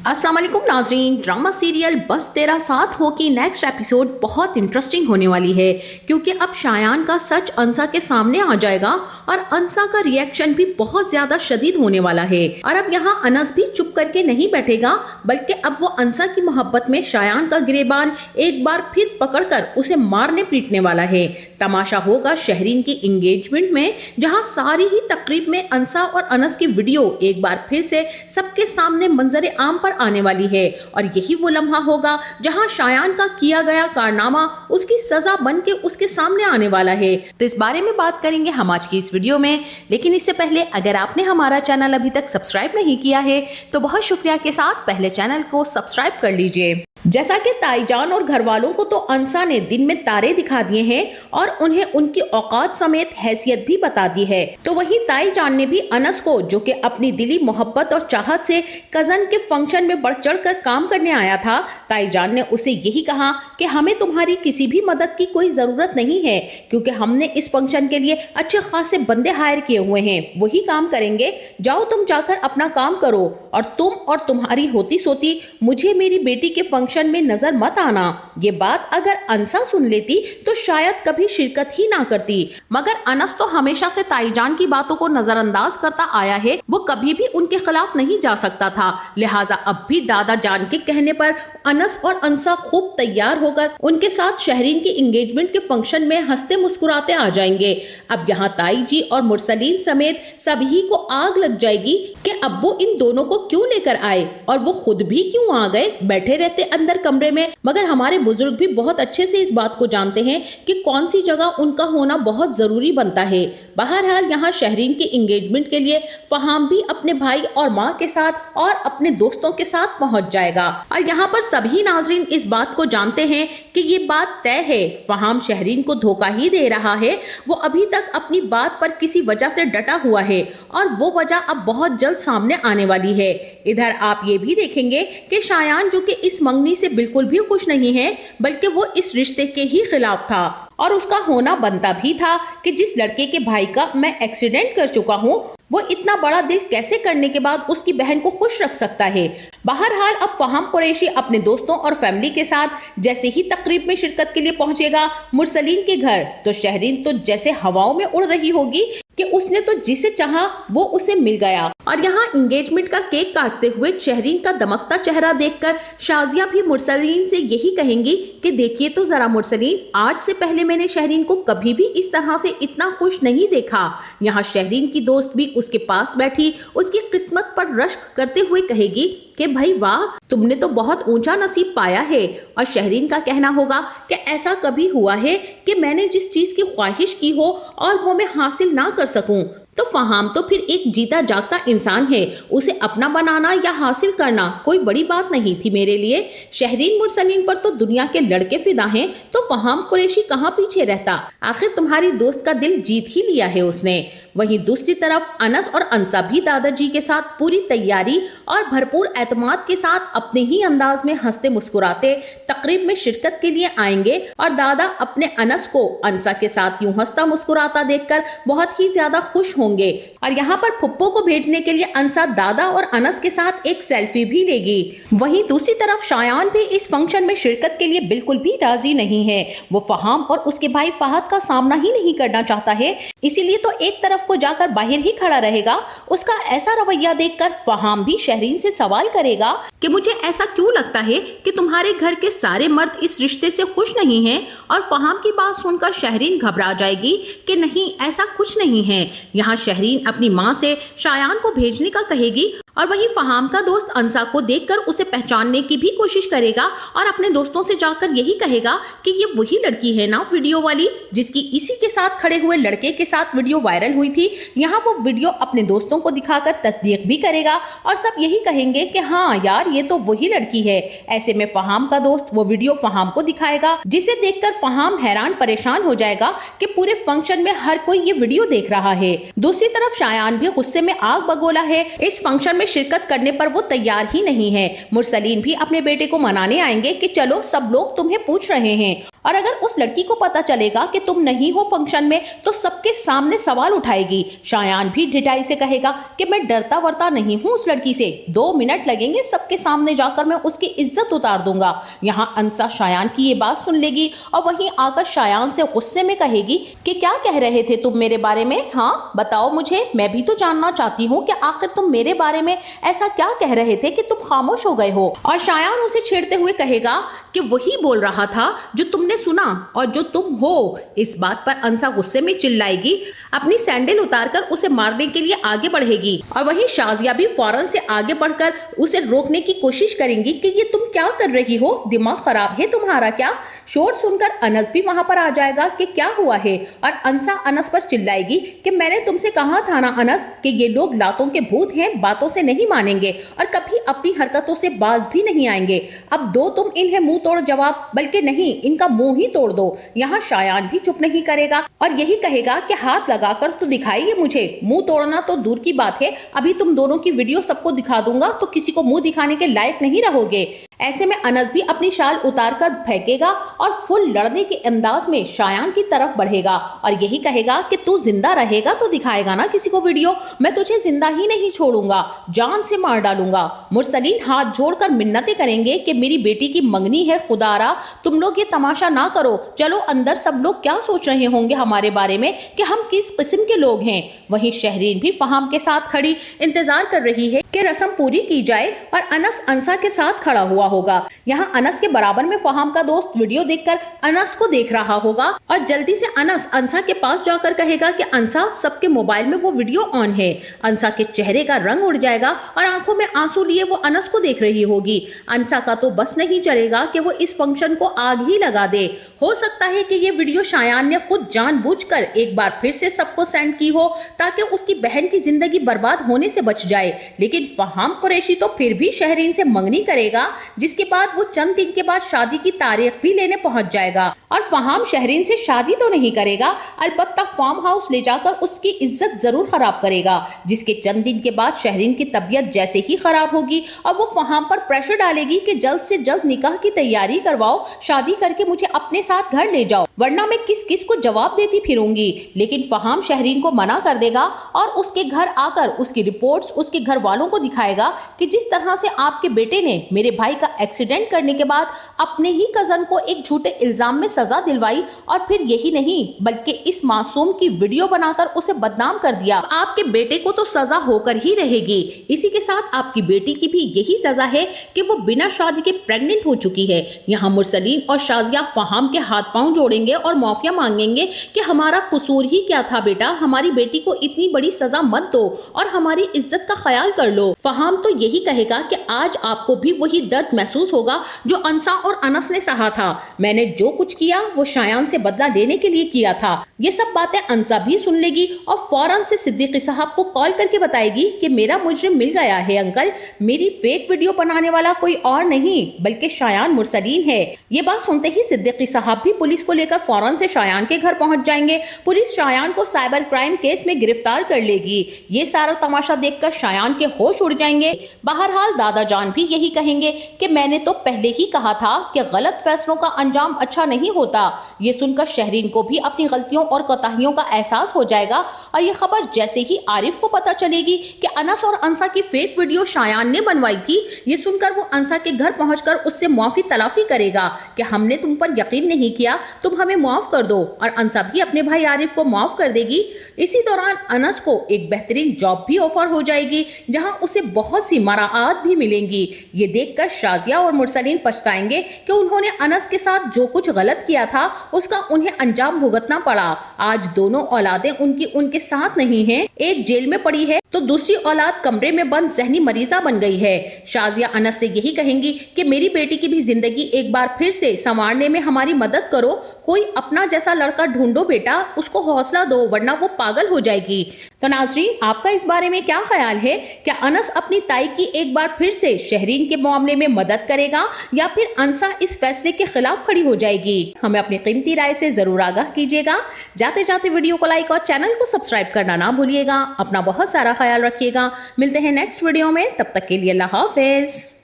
अस्सलाम वालेकुम नाजरीन, ड्रामा सीरियल बस तेरा साथ हो की नेक्स्ट एपिसोड बहुत इंटरेस्टिंग होने वाली है क्योंकि अब शायान का सच अंसा के सामने आ जाएगा और अंसा का रिएक्शन भी बहुत ज्यादा शदीद होने वाला है। और अब यहाँ अनस भी चुप करके नहीं बैठेगा बल्कि अब वो अंसा की मोहब्बत में शायान का गिरेबान एक बार फिर पकड़कर उसे मारने पीटने वाला है। तमाशा होगा शहरीन की एंगेजमेंट में, जहाँ सारी ही तकरीब में अंसा और अनस की वीडियो एक बार फिर से सबके सामने मंजर आम पर आने वाली है और यही वो लम्हा होगा जहां शायान का किया गया कारनामा उसकी सजा बन के उसके सामने आने वाला है। तो इस बारे में बात करेंगे हम आज की इस वीडियो में, लेकिन इससे पहले अगर आपने हमारा चैनल अभी तक सब्सक्राइब नहीं किया है तो बहुत शुक्रिया के साथ पहले चैनल को सब्सक्राइब कर लीजिए। जैसा कि ताईजान और घर वालों को तो अंसा ने दिन में तारे दिखा दिए हैं और उन्हें उनकी औकात समेत हैसियत भी बता दी है, तो वहीं ताईजान ने भी अनस को, जो कि अपनी दिली मोहब्बत और चाहत से कजन के फंक्शन में बढ़ चढ़ कर काम करने आया था, ताईजान ने उसे यही कहा कि हमें तुम्हारी किसी भी मदद की कोई जरूरत नहीं है क्योंकि हमने इस फंक्शन के लिए अच्छे खासे बंदे हायर किए हुए हैं, वही काम करेंगे। जाओ तुम जाकर अपना काम करो और तुम और तुम्हारी होती सोती मुझे मेरी बेटी के फंक्शन में नजर मत आना। ये बात अगर अंसा सुन लेती तो शायद कभी शिरकत ही ना करती, मगर अनस तो हमेशा से ताईजान की बातों को नजरअंदाज करता आया है, वो कभी भी उनके खिलाफ नहीं जा सकता था। लिहाजा अब भी दादा जान के कहने पर अनस और अंसा खूब तैयार होकर उनके साथ शहरीन की एंगेजमेंट के फंक्शन में हंसते मुस्कुराते आ जाएंगे। अब यहाँ ताई जी और मुरसलीन समेत सभी को आग लग जाएगी कि अब्बू इन दोनों को क्यों लेकर आए और वो खुद भी क्यों आ गए, बैठे रहते अंदर कमरे में। मगर हमारे बुजुर्ग भी बहुत अच्छे से इस बात को जानते हैं कि कौन सी जगह उनका होना बहुत जरूरी बनता है। बहरहाल यहाँ शहरीन की एंगेजमेंट के लिए फहाम भी अपने भाई और माँ के साथ और अपने दोस्तों के साथ पहुंच जाएगा और यहाँ पर सभी नाजरीन इस बात को जानते हैं कि ये बात तय है, फहाम शहरीन को धोखा ही दे रहा है। वो अभी तक अपनी बात पर किसी वजह से डटा हुआ है और वो वजह अब बहुत जल्द सामने आने वाली है। इधर आप ये भी देखेंगे कि शायान, जो कि इस मंगनी से बिल्कुल भी खुश नहीं है बल्कि वो इस रिश्ते के ही खिलाफ था और उसका होना बनता भी था कि जिस लड़के के भाई का मैं एक्सीडेंट कर चुका हूँ वो इतना बड़ा दिल कैसे करने के बाद उसकी बहन को खुश रख सकता है। बहरहाल अब फहाम कुरैशी अपने दोस्तों और फैमिली के साथ जैसे ही तकरीब में शिरकत के लिए पहुंचेगा मुरसलीन के घर, तो शहरीन तो जैसे हवाओं में उड़ रही होगी कि उसने तो जिसे चाहा वो उसे मिल गया। और यहाँ एंगेजमेंट का केक काटते हुए शहरीन का दमकता चेहरा देखकर शाजिया भी मुरसलीन से यही कहेंगी कि देखिए तो जरा मुरसलीन, आज से पहले मैंने शहरीन को कभी भी इस तरह से इतना खुश नहीं देखा। यहाँ शहरीन की दोस्त भी उसके पास बैठी उसकी किस्मत पर रश्क करते हुए कहेगी कि भाई वाह, तुमने तो बहुत ऊंचा नसीब पाया है। और शहरीन का कहना होगा कि ऐसा कभी हुआ है कि मैंने जिस चीज की ख्वाहिश की हो और वो मैं हासिल ना कर सकूं, तो फहाम तो फिर एक जीता जागता इंसान है, उसे अपना बनाना या हासिल करना कोई बड़ी बात नहीं थी मेरे लिए। शहरीन मुरसलीन पर तो दुनिया के लड़के फिदा हैं, तो फहाम कुरैशी कहाँ पीछे रहता, आखिर तुम्हारी दोस्त का दिल जीत ही लिया है उसने। वहीं दूसरी तरफ अनस और अंसा भी दादाजी के साथ पूरी तैयारी और भरपूर एतमाद के साथ अपने ही अंदाज में हंसते मुस्कुराते तकरीब में शिरकत के लिए आएंगे और दादा अपने अनस को अंसा के साथ यूं हंसता मुस्कुराता देखकर बहुत ही ज्यादा खुश होंगे। और यहाँ पर फुप्पो को भेजने के लिए अंसा दादा और अनस के साथ एक सेल्फी भी लेगी। वहीं दूसरी तरफ शायान भी इस फंक्शन में शिरकत के लिए बिल्कुल भी राजी नहीं है, वो फहाम और उसके भाई फहद का सामना ही नहीं करना चाहता है, इसीलिए तो एक तरफ को जाकर बाहर ही खड़ा रहेगा। उसका ऐसा रवैया देखकर फहाम भी शहरीन से सवाल करेगा कि मुझे ऐसा क्यों लगता है कि तुम्हारे घर के सारे मर्द इस रिश्ते से खुश नहीं हैं। और फहाम की बात सुनकर शहरीन घबरा जाएगी कि नहीं, ऐसा कुछ नहीं है। यहाँ शहरीन अपनी माँ से शायान को भेजने का कहेगी और वहीं फहाम का दोस्त अंसा को देखकर उसे पहचानने की भी कोशिश करेगा और अपने दोस्तों से जाकर यही कहेगा कि ये वही लड़की है ना वीडियो वाली, जिसकी इसी के साथ खड़े हुए लड़के के साथ वीडियो वायरल हुई थी। यहाँ वो वीडियो अपने दोस्तों को दिखाकर तस्दीक भी करेगा और सब यही कहेंगे कि हाँ यार, ये तो वही लड़की है। ऐसे में फहाम का दोस्त वो वीडियो फहाम को दिखाएगा, जिसे देखकर फहाम हैरान परेशान हो जाएगा कि पूरे फंक्शन में हर कोई ये वीडियो देख रहा है। दूसरी तरफ शायान भी गुस्से में आग बगोला है, इस फंक्शन में शिरकत करने पर वो तैयार ही नहीं है। मुरसलीन भी अपने बेटे को मनाने आएंगे कि चलो, सब लोग तुम्हें पूछ रहे हैं और अगर उस लड़की को पता चलेगा कि तुम नहीं हो फंक्शन में तो सबके सामने सवाल उठाएगी। शायान भी ढिठाई से कहेगा कि मैं डरता वरता नहीं हूँ उस लड़की से, 2 मिनट लगेंगे, सबके सामने जाकर मैं उसकी इज्जत उतार दूंगा। यहाँ अंसा शायान की ये बात सुन लेगी और वहीं आकर शायान से गुस्से में कहेगी कि क्या कह रहे थे तुम मेरे बारे में? हाँ बताओ मुझे, मैं भी तो जानना चाहती हूँ कि आखिर तुम मेरे बारे में ऐसा क्या कह रहे थे कि तुम खामोश हो गए हो। और शायान उसे छेड़ते हुए कहेगा कि वही बोल रहा था जो तुमने सुना और जो तुम हो। इस बात पर अंसा गुस्से में चिल्लाएगी, अपनी सैंडल उतारकर उसे मारने के लिए आगे बढ़ेगी और वहीं शाजिया भी फौरन से आगे बढ़कर उसे रोकने की कोशिश करेंगी कि ये तुम क्या कर रही हो, दिमाग खराब है तुम्हारा क्या? शोर सुनकर अनस भी वहां पर आ जाएगा कि क्या हुआ है और अंसा अनस पर चिल्लाएगी कि मैंने तुमसे कहा था ना अनस कि ये लोग लातों के भूत हैं, बातों से नहीं मानेंगे और कभी अपनी हरकतों से बाज भी नहीं आएंगे। अब दो तुम इन्हें मुंह तोड़ जवाब, बल्कि नहीं इनका मुंह ही तोड़ दो। यहाँ शायान भी चुप नहीं करेगा और यही कहेगा कि हाथ लगाकर तो दिखाइए मुझे, मुंह तोड़ना तो दूर की बात है, अभी तुम दोनों की वीडियो सबको दिखा दूंगा तो किसी को मुंह दिखाने के लायक नहीं रहोगे। ऐसे में अनस भी अपनी शाल उतारकर फेंकेगा और फुल लड़ने के अंदाज में शायान की तरफ बढ़ेगा और यही कहेगा कि तू जिंदा रहेगा तो दिखाएगा ना किसी को वीडियो, मैं तुझे जिंदा ही नहीं छोड़ूंगा, जान से मार डालूंगा। मुरसलीन हाथ जोड़कर मिन्नतें करेंगे कि मेरी बेटी की मंगनी है, खुदारा तुम लोग ये तमाशा ना करो, चलो अंदर सब लोग क्या सोच रहे होंगे हमारे बारे में कि हम किस किस्म के लोग हैं। वहीं शहरीन भी फहाम के साथ खड़ी इंतजार कर रही है कि रस्म पूरी की जाए और अनस अंसा के साथ खड़ा हुआ होगा। यहाँ अनस के बराबर में फहाम का दोस्त वीडियो देखकर अनस को देख रहा होगा और जल्दी से अनस अंसा के पास जाकर कहेगा कि अंसा सबके मोबाइल में वो वीडियो ऑन है। अंसा के चेहरे का रंग उड़ जाएगा और आंखों में आंसू लिए वो अनस को देख रही होगी। अंसा का तो बस नहीं चलेगा कि वो इस फंक्शन को आग ही लगा दे। हो सकता है कि ये वीडियो शायान ने खुद जानबूझकर एक बार फिर से सबको सेंड की हो ताकि उसकी बहन की जिंदगी बर्बाद होने से बच जाए। लेकिन फहाम कुरैशी तो फिर भी शहरीन से मंगनी करेगा, जिसके बाद वो चंद दिन के बाद शादी की तारीख भी लेने पहुंच जाएगा। और फहाम शहरीन से शादी तो नहीं करेगा, अलबत्ता फार्म हाउस ले जाकर उसकी इज्जत जरूर खराब करेगा, जिसके चंद दिन के बाद शहरीन की तबीयत जैसे ही खराब होगी और वो फहाम पर प्रेशर डालेगी कि जल्द से जल्द निकाह की तैयारी करवाओ, शादी करके मुझे अपने साथ घर ले जाओ, वरना मैं किस किस को जवाब देती फिरूंगी। लेकिन फहाम शहरीन को मना कर देगा और उसके घर आकर उसकी रिपोर्ट्स उसके घर वालों को दिखाएगा कि जिस तरह से आपके बेटे ने मेरे भाई का एक्सीडेंट करने के बाद अपने ही कजन को एक झूठे इल्जाम में सजा दिलवाई और फिर यही नहीं बल्कि इस मासूम की वीडियो बनाकर उसे बदनाम कर दिया, आपके बेटे को तो सजा होकर ही रहेगी। इसी के साथ आपकी बेटी की भी यही सजा है कि वो बिना शादी के प्रेग्नेंट हो चुकी है। यहाँ मुरसलीन और शाजिया फहाम के हाथ पांव जोड़ेंगे और माफिया मांगेंगे कि हमारा कसूर ही क्या था बेटा, हमारी बेटी को इतनी बड़ी सजा मत दो और हमारी इज्जत का ख्याल कर लो। फहाम तो यही कहेगा कि आज आपको भी वही दर्द महसूस होगा जो अंसा और अनस ने सहा था, मैंने जो कुछ किया वो शायान से बदला लेने के लिए किया था। ये सब बातें अंसा भी सुन लेगी और फौरन से सिद्दीकी साहब को कॉल करके बताएगी कि मेरा मुजरिम मिल गया है अंकल, मेरी फेक वीडियो बनाने वाला कोई और नहीं बल्कि शायान मुरसलीन है। ये बात सुनते ही सिद्दीकी साहब भी पुलिस को लेकर फौरन से शायान के घर पहुंच जाएंगे। पुलिस शायान को साइबर क्राइम केस में गिरफ्तार कर लेगी। ये सारा तमाशा देखकर शायान के होश उड़ जाएंगे। बहरहाल दादा जान भी यही कहेंगे कि मैंने तो पहले ही कहा था कि गलत फैसलों का अंजाम अच्छा नहीं होता। ये सुनकर शहरीन को भी अपनी गलतियों और कोताहियों का एहसास हो जाएगा और ये खबर जैसे ही आरिफ को पता चलेगी कि अनस और अंसा की फेक वीडियो शायान ने बनवाई थी, ये सुनकर वो अंसा के घर पहुंचकर उससे माफी तलाफी करेगा कि हमने तुम पर यकीन नहीं किया, तुम हमें माफ कर दो। और अंसा भी अपने भाई आरिफ को माफ कर देगी। इसी दौरान अनस को एक बेहतरीन जॉब भी ऑफर हो जाएगी जहां उसे बहुत सी मराआत भी मिलेंगी। ये देखकर शाजिया और मुरसलीन पछताएंगे कि उन्होंने अनस के साथ जो कुछ गलत किया था उसका उन्हें अंजाम भुगतना पड़ा। आज दोनों औलादें उनके साथ नहीं हैं, एक जेल में पड़ी है तो दूसरी औलाद कमरे में बंद जहनी मरीजा बन गई है। शाजिया अनस से यही कहेंगी कि मेरी बेटी की भी जिंदगी एक बार फिर से संवारने में हमारी मदद करो, कोई अपना जैसा लड़का ढूंढो बेटा, उसको हौसला दो वरना वो पागल हो जाएगी। तो नाज़रीन, आपका इस बारे में क्या ख्याल है? क्या अनस अपनी ताई की एक बार फिर से शहरीन के मामले में मदद करेगा या फिर अंसा इस फैसले के खिलाफ खड़ी हो जाएगी? हमें अपनी कीमती राय से जरूर आगाह कीजिएगा। जाते जाते वीडियो को लाइक और चैनल को सब्सक्राइब करना ना भूलिएगा। अपना बहुत सारा ख्याल रखिएगा। मिलते हैं नेक्स्ट वीडियो में, तब तक के लिए अल्लाह हाफिज।